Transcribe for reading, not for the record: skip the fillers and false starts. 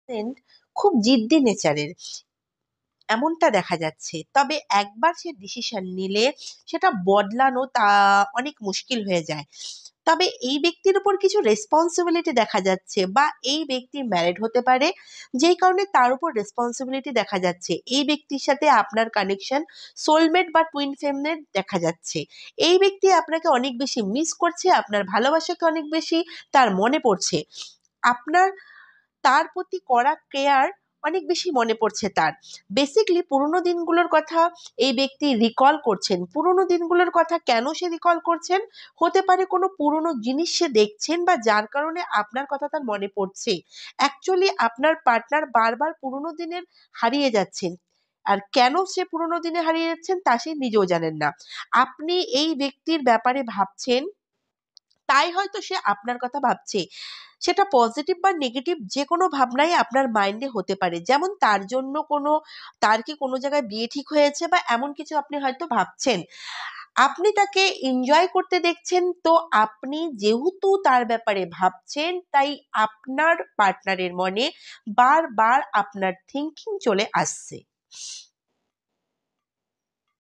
Patient খুব জিদ্দি নেচারের এমনটা দেখা যাচ্ছে। তবে একবার সে ডিসিশন নিলে সেটা বদলানো অনেক মুশকিল হয়ে যায়। তবে এই ব্যক্তির উপর কিছু রেসপন্সিবিলিটি দেখা যাচ্ছে, বা এই ব্যক্তি ম্যারিড হতে পারে, যেই কারণে তার উপর রেসপন্সিবিলিটি দেখা যাচ্ছে। এই ব্যক্তির সাথে আপনার কানেকশন সোলমেট বা টুইন ফ্লেমের দেখা যাচ্ছে। এই ব্যক্তি আপনাকে অনেক বেশি মিস করছে, আপনার ভালোবাসাকে অনেক বেশি তার মনে পড়ছে। আপনার তার প্রতি করা কেয়ার অনেক বেশি মনে পড়ছে তার। বেসিকলি পুরোনো দিনগুলোর কথা এই ব্যক্তি রিকল করছেন। পুরোনো দিনগুলোর কথা কেন সে রিকল করছেন? হতে পারে কোনো পুরোনো জিনিস সে দেখছেন, বা যার কারণে আপনার কথা তার মনে পড়ছে। অ্যাকচুয়ালি আপনার পার্টনার বারবার পুরোনো দিনের হারিয়ে যাচ্ছেন, আর কেন সে পুরোনো দিনে হারিয়ে যাচ্ছেন তা সে নিজেও জানেন না। আপনি এই ব্যক্তির ব্যাপারে ভাবছেন, তাই হয়তো সে আপনার কথা ভাবছে। সেটা পজিটিভ বা নেগেটিভ যে কোনো ভাবনাই আপনার মাইন্ডে হতে পারে। যেমন তার জন্য তার কি কোনো জায়গায় বিয়ে ঠিক হয়েছে, বা এমন কিছু আপনি হয়তো ভাবছেন। আপনি তাকে এনজয় করতে দেখছেন, তো আপনি যেহেতু তার ব্যাপারে ভাবছেন, তাই আপনার পার্টনারের মনে বারবার আপনার থিঙ্কিং চলে আসছে।